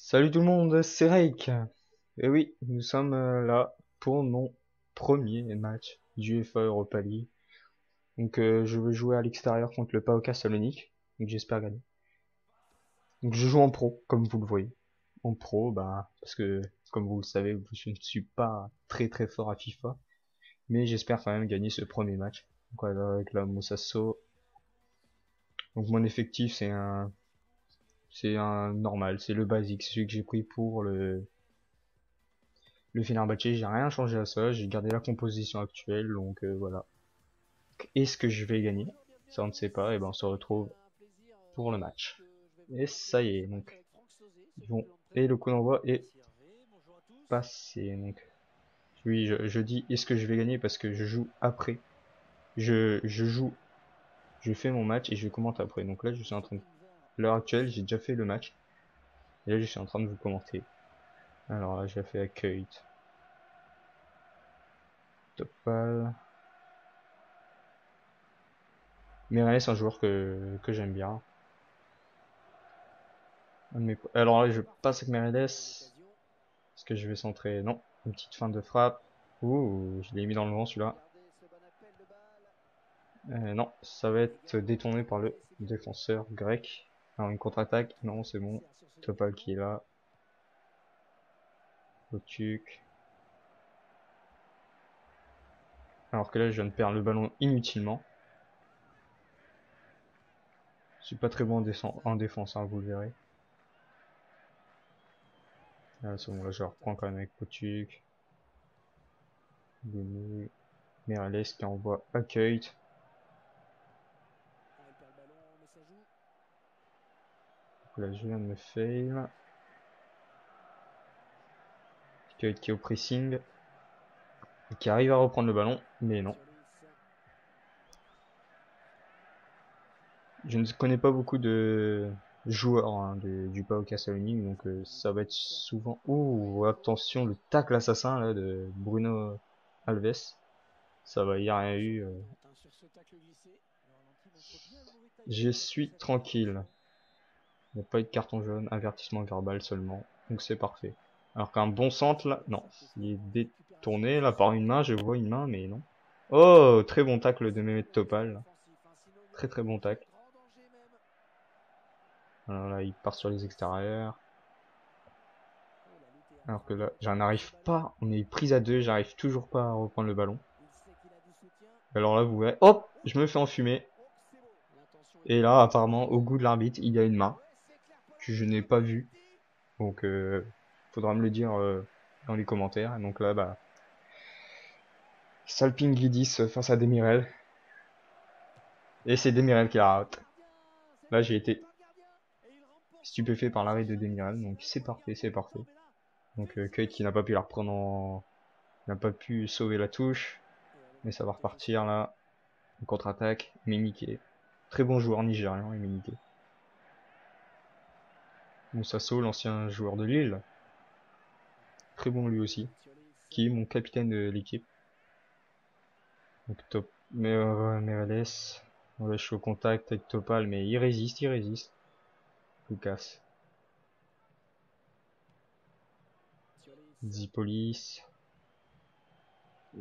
Salut tout le monde, c'est Reik. Et oui, nous sommes là pour mon premier match d'UEFA Europa League. Donc je vais jouer à l'extérieur contre le PAOK Salonique. Donc j'espère gagner. Donc je joue en pro, comme vous le voyez. En pro, bah parce que comme vous le savez, je ne suis pas très très fort à FIFA, mais j'espère quand même gagner ce premier match. Donc voilà, avec la Moussasso. Donc mon effectif c'est un normal, c'est le basique, c'est celui que j'ai pris pour le Fenerbahçe. J'ai rien changé à ça, j'ai gardé la composition actuelle, donc voilà. Est-ce que je vais gagner? Ça on ne sait pas, et ben on se retrouve pour le match. Et ça y est, donc bon, et le coup d'envoi est passé. Donc oui, je dis est-ce que je vais gagner parce que je joue après. Je joue, je fais mon match et je commente après. Donc là je suis en train de, à l'heure actuelle j'ai déjà fait le match. Et là je suis en train de vous commenter. Alors là j'ai fait accueil. Topal. Meirelles, c'est un joueur que j'aime bien. Alors là je passe avec Meirelles. Est-ce que je vais centrer? Non. Une petite feinte de frappe. Ouh, je l'ai mis dans le vent celui-là. Non, ça va être détourné par le défenseur grec. Alors une contre-attaque, non c'est bon. Topal qui est là. Otuk. Alors que là je viens de perdre le ballon inutilement. Je suis pas très bon en défense, hein, vous le verrez. C'est bon, là je reprends quand même avec Otuk. Meirelles qui envoie accueil. Là je viens de me fail. Accueil qui est au pressing. Et qui arrive à reprendre le ballon, mais non. Je ne connais pas beaucoup de joueurs hein, du PAOK Salonique, donc ça va être souvent... Ouh, attention, le tacle assassin là, de Bruno Alves. Ça va, il n'y a rien eu. Je suis tranquille. Il n'y a pas eu de carton jaune, avertissement verbal seulement. Donc c'est parfait. Alors qu'un bon centre là, non. Il est détourné là par une main, je vois une main, mais non. Oh, très bon tacle de Mehmet Topal. Là. Très très bon tacle. Alors là, il part sur les extérieurs. Alors que là, j'en arrive pas. On est pris à deux, j'arrive toujours pas à reprendre le ballon. Alors là, vous voyez, hop, je me fais enfumer. Et là, apparemment, au goût de l'arbitre, il y a une main que je n'ai pas vue. Donc, faudra me le dire dans les commentaires. Et donc là, bah, Salpinguidis face à Demirel. Et c'est Demirel qui la rate. Là, j'ai été stupéfait par l'arrêt de Demirel. Donc, c'est parfait, c'est parfait. Donc, Kate qui n'a pas pu la reprendre en... n'a pas pu sauver la touche. Mais ça va repartir là. Contre-attaque, Méniké. Très bon joueur nigérian, Méniké. Moussasso, l'ancien joueur de Lille. Très bon lui aussi. Qui est mon capitaine de l'équipe. Donc top. Meirelles. Ouais, je suis au contact avec Topal, mais il résiste, il résiste. Lucas. Zipolis.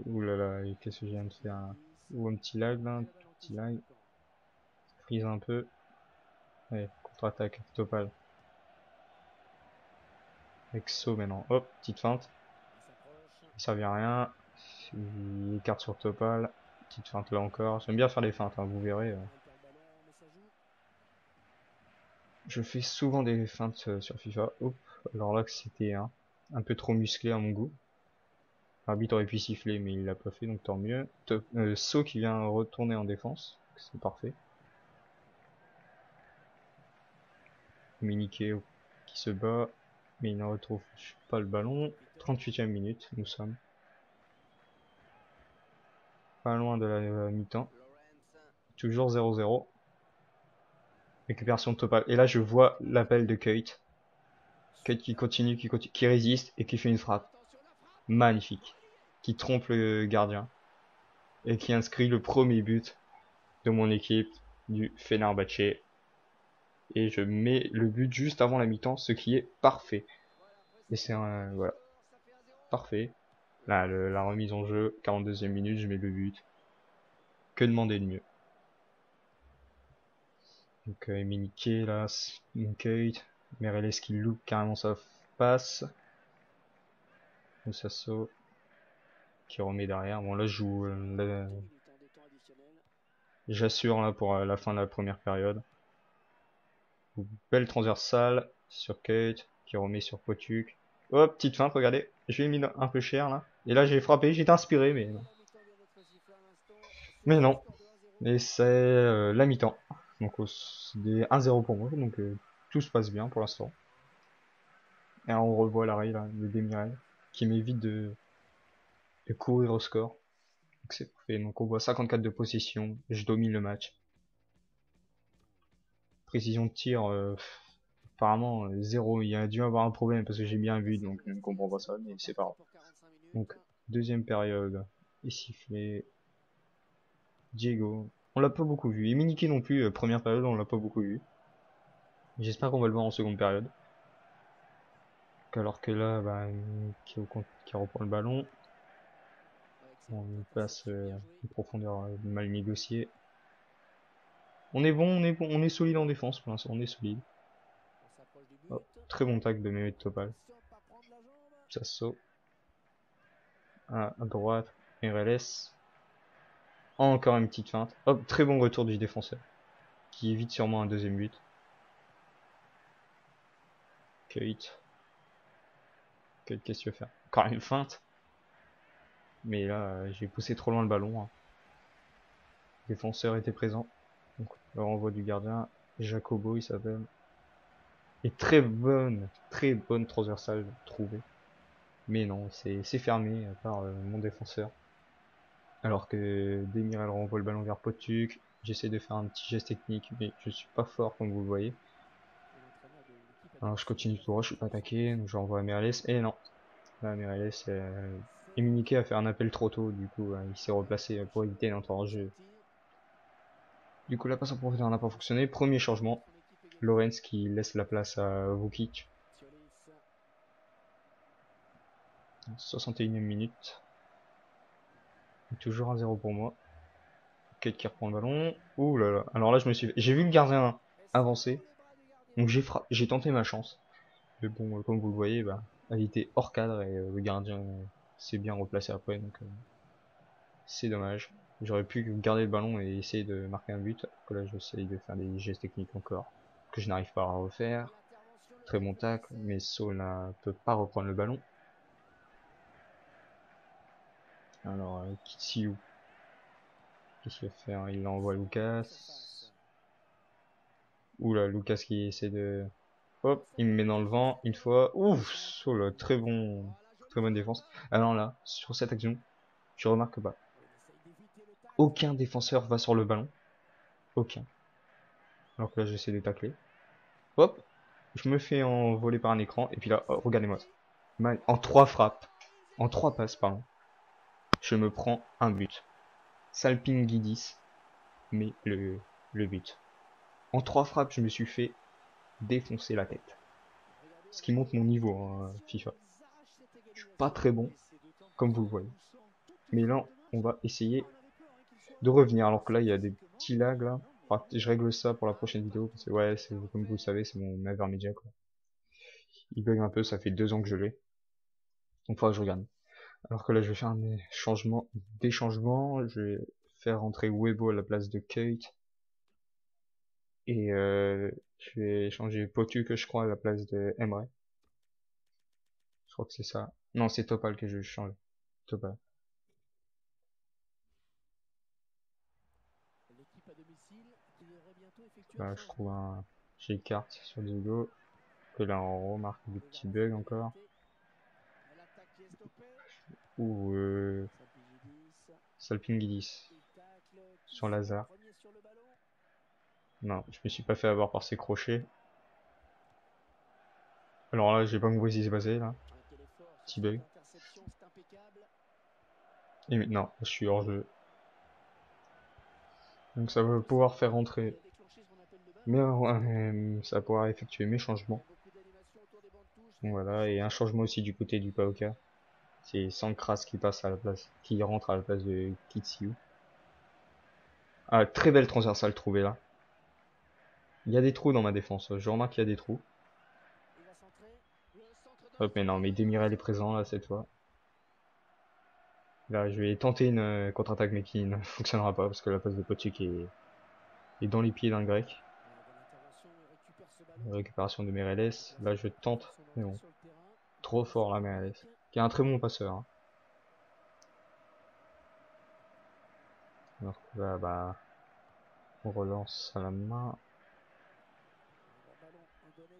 Ouh là là, qu'est-ce que je viens de faire? Ou un petit lag là, un petit lag. Freeze un peu. Ouais, contre-attaque avec Topal. Exo maintenant. Hop, petite feinte. Il servait à rien. Il écarte sur Topal. Petite feinte là encore. J'aime bien faire les feintes, hein, vous verrez. Je fais souvent des feintes sur FIFA. Hop, alors là que c'était un peu trop musclé à mon goût. L'arbitre aurait pu siffler mais il l'a pas fait donc tant mieux. So qui vient retourner en défense. C'est parfait. Miniké qui se bat. Mais il ne retrouve pas le ballon. 38e minute, nous sommes. Pas loin de la mi-temps. Toujours 0-0. Récupération de Topal. Et là, je vois l'appel de Kate. Kate qui continue, qui résiste et qui fait une frappe. Magnifique. Qui trompe le gardien. Et qui inscrit le premier but de mon équipe du Fenerbahçe. Et je mets le but juste avant la mi-temps, ce qui est parfait. Et c'est un... voilà, parfait. Là, la remise en jeu, 42e minute, je mets le but. Que demander de mieux? Donc Emenike là, Kate, Mereles qui loupe carrément sa passe. Musasso qui remet derrière. Bon là je joue, j'assure là pour la fin de la première période. Belle transversale sur Kate qui remet sur Potuk. Hop, petite feinte, regardez. Je l'ai mis un peu cher là. Et là j'ai frappé, j'étais inspiré mais non. Mais non. Et c'est la mi-temps. Donc c'est des 1-0 pour moi. Donc tout se passe bien pour l'instant. Et là, on revoit l'arrêt là, de Demirel qui m'évite de courir au score. Donc c'est parfait. Donc on voit 54 de possession. Je domine le match. Précision de tir, apparemment 0. Il y a dû avoir un problème parce que j'ai bien vu, donc je ne comprends pas ça, mais c'est pas grave. Donc deuxième période, est sifflé. Diego, on l'a pas beaucoup vu. Et Miniki non plus, première période, on l'a pas beaucoup vu. J'espère qu'on va le voir en seconde période. Alors que là, bah, qui reprend le ballon. On passe une profondeur mal négociée. On est bon, on est solide en défense pour l'instant, on est solide. Oh, très bon tacle de Mehmet Topal. Ça saute. À droite, RLS. Encore une petite feinte. Hop, très bon retour du défenseur. Qui évite sûrement un deuxième but. Kate. Kate, qu'est-ce que tu veux faire? Encore une feinte. Mais là, j'ai poussé trop loin le ballon. Hein. Le défenseur était présent. Donc, le renvoi du gardien. Jacobo, il s'appelle. Et très bonne transversale trouvée. Mais non, c'est fermé par mon défenseur. Alors que Demirel renvoie le ballon vers Potuk. J'essaie de faire un petit geste technique, mais je suis pas fort comme vous le voyez. Alors je continue tout droit, je suis pas attaqué, donc je renvoie à Merles. Et non, là Merles, Emenike a fait un appel trop tôt, du coup il s'est replacé pour éviter l'entrée en jeu. Du coup la passe en profondeur n'a pas fonctionné. Premier changement, Lorenz qui laisse la place à Vukic. 61e minute. Toujours 1-0 pour moi. Kate qui reprend le ballon. Ouh là là. Alors là, j'ai vu le gardien avancer. Donc j'ai tenté ma chance. Mais bon, comme vous le voyez, bah, elle était hors cadre et le gardien s'est bien replacé après. Donc c'est dommage. J'aurais pu garder le ballon et essayer de marquer un but. Alors que là, j'essaye de faire des gestes techniques encore. Que je n'arrive pas à refaire. Très bon tacle. Mais Saul ne peut pas reprendre le ballon. Alors, Kitsiou. Qu'est-ce qu'il va faire? Il envoie Lucas. Oula, Lucas qui essaie de... Hop, il me met dans le vent une fois. Ouf, très bonne défense. Alors là, sur cette action, je remarque pas. Aucun défenseur va sur le ballon. Aucun. Alors que là, j'essaie de tacler. Hop, je me fais envoler par un écran. Et puis là, oh, regardez-moi ça. En 3 frappes, en 3 passes, pardon, je me prends un but. Salpingidis met le but. En 3 frappes, je me suis fait défoncer la tête. Ce qui montre mon niveau hein, FIFA. Je suis pas très bon, comme vous le voyez. Mais là, on va essayer de revenir. Alors que là, il y a des petits lags là. Enfin, je règle ça pour la prochaine vidéo. Parce que ouais, comme vous le savez, c'est mon Avermedia quoi. Il bug un peu, ça fait 2 ans que je l'ai. Donc faudra que je regarde. Alors que là, je vais faire des changements. Je vais faire rentrer Weibo à la place de Kate. Et je vais changer Potu je crois à la place de Emre. Je crois que c'est ça. Non, c'est Topal que je change. Topal. Là, je trouve un... J'écarte sur Diego. Que là, on remarque des petits bugs encore. Ou Salpingidis sur Lazare. Non, je me suis pas fait avoir par ses crochets. Alors là, j'ai pas compris ce qui s'est passé là. Petit bug. Et maintenant, je suis hors jeu. Donc ça va pouvoir faire rentrer Mais ça pourra effectuer mes changements. Donc voilà, et un changement aussi du côté du Paoka. C'est Sankras qui passe à la place, qui rentre à la place de Kitsiu. Ah, très belle transversale trouvée là. Il y a des trous dans ma défense, je remarque qu'il y a des trous. Hop, mais non, mais Demiral est présent là cette fois. Là, je vais tenter une contre-attaque, mais qui ne fonctionnera pas parce que la passe de Pochik est dans les pieds d'un grec. Récupération de Meirelles. Là, je tente, mais bon. Trop fort là, Meirelles. Qui est un très bon passeur. Hein. Alors que là, bah, on relance à la main.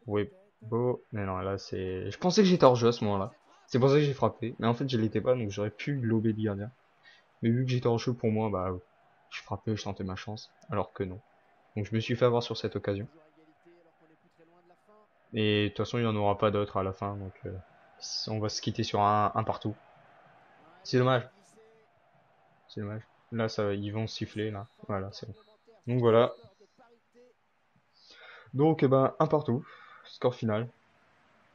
Oui, beau. Mais non, là, c'est. Je pensais que j'étais hors jeu à ce moment-là. C'est pour ça que j'ai frappé. Mais en fait, je l'étais pas, donc j'aurais pu lober le gardien. Mais vu que j'étais hors jeu pour moi, bah, je frappais, je tentais ma chance. Alors que non. Donc je me suis fait avoir sur cette occasion. Et de toute façon, il n'y en aura pas d'autres à la fin, donc on va se quitter sur un partout. C'est dommage. C'est dommage. Là, ça, ils vont siffler, là. Voilà, c'est bon. Donc voilà. Donc, ben, un partout. Score final.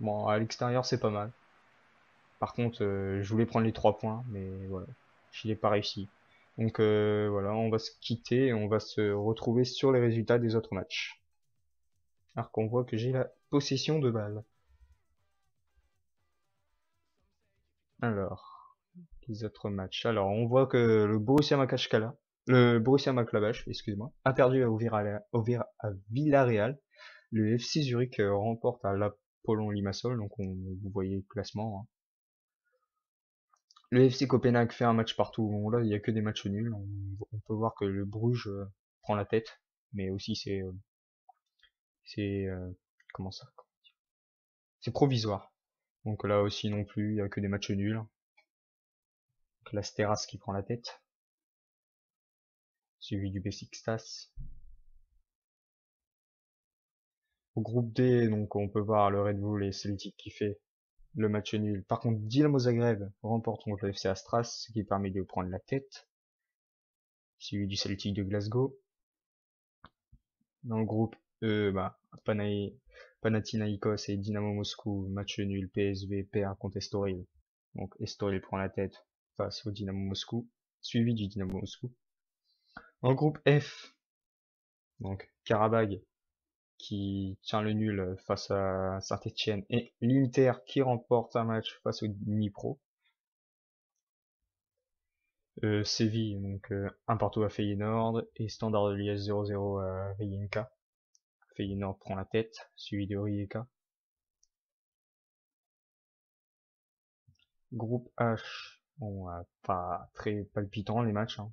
Bon, à l'extérieur, c'est pas mal. Par contre, je voulais prendre les 3 points, mais voilà. Je n'ai pas réussi. Donc voilà, on va se quitter et on va se retrouver sur les résultats des autres matchs. Alors qu'on voit que j'ai la possession de balle. Alors, les autres matchs. Alors, on voit que le Borussia Mönchengladbach, le Borussia Mönchengladbach, excuse-moi, a perdu à Villarreal. Le FC Zurich remporte à l'Apollon Limassol, donc vous voyez le classement. Hein. Le FC Copenhague fait un match partout. Bon, là, il n'y a que des matchs nuls. On peut voir que le Bruges prend la tête, mais aussi c'est comment ça? C'est provisoire. Donc là aussi non plus, il n'y a que des matchs nuls. Donc la Steras qui prend la tête, suivi du Besiktas. Au groupe D, donc on peut voir le Red Bull et Celtic qui fait le match nul. Par contre, Dynamo Zagreb remporte contre le FC Astras, ce qui permet de prendre la tête, suivi du Celtic de Glasgow. Dans le groupe E, bah, Panathinaikos et Dynamo Moscou, match nul, PSV perd contre Estoril. Donc Estoril prend la tête face au Dynamo Moscou, suivi du Dynamo Moscou. Dans le groupe F, donc Karabag qui tient le nul face à Saint-Etienne et l'Inter qui remporte un match face au Dnipro. Séville, donc un partout à Feyenoord et Standard de Liège 0-0 à Rijeka. Feyenoord prend la tête, suivi de Rijeka. Groupe H, bon, pas très palpitant les matchs, hein.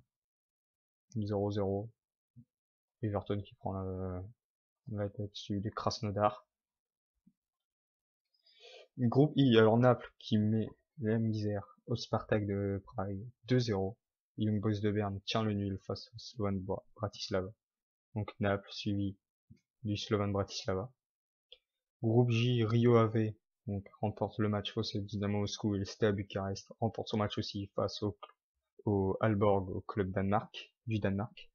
0-0. Everton qui prend la tête, suivi de Krasnodar. Groupe I, alors Naples qui met la misère au Spartak de Prague 2-0. Young Boys de Berne tient le nul face au Slovan Bratislava. Donc Naples suivi du Slovan Bratislava. Groupe J, Rio Ave donc remporte le match face au Dynamo Moscou et le Steaua Bucarest remporte son match aussi face au Aalborg, au club du Danemark.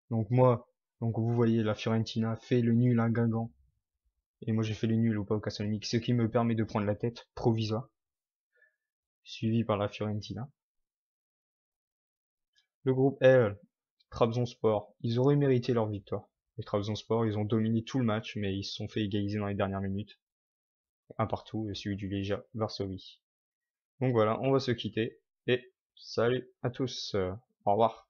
Donc moi, donc vous voyez la Fiorentina fait le nul à Guingamp et moi j'ai fait le nul au PAOK Salonique, ce qui me permet de prendre la tête provisoire, suivi par la Fiorentina. Le groupe L, Trabzonspor, ils auraient mérité leur victoire. Les Trabzonspor, ils ont dominé tout le match, mais ils se sont fait égaliser dans les dernières minutes. Un partout, et celui du Legia Varsovie. Donc voilà, on va se quitter, et salut à tous, au revoir.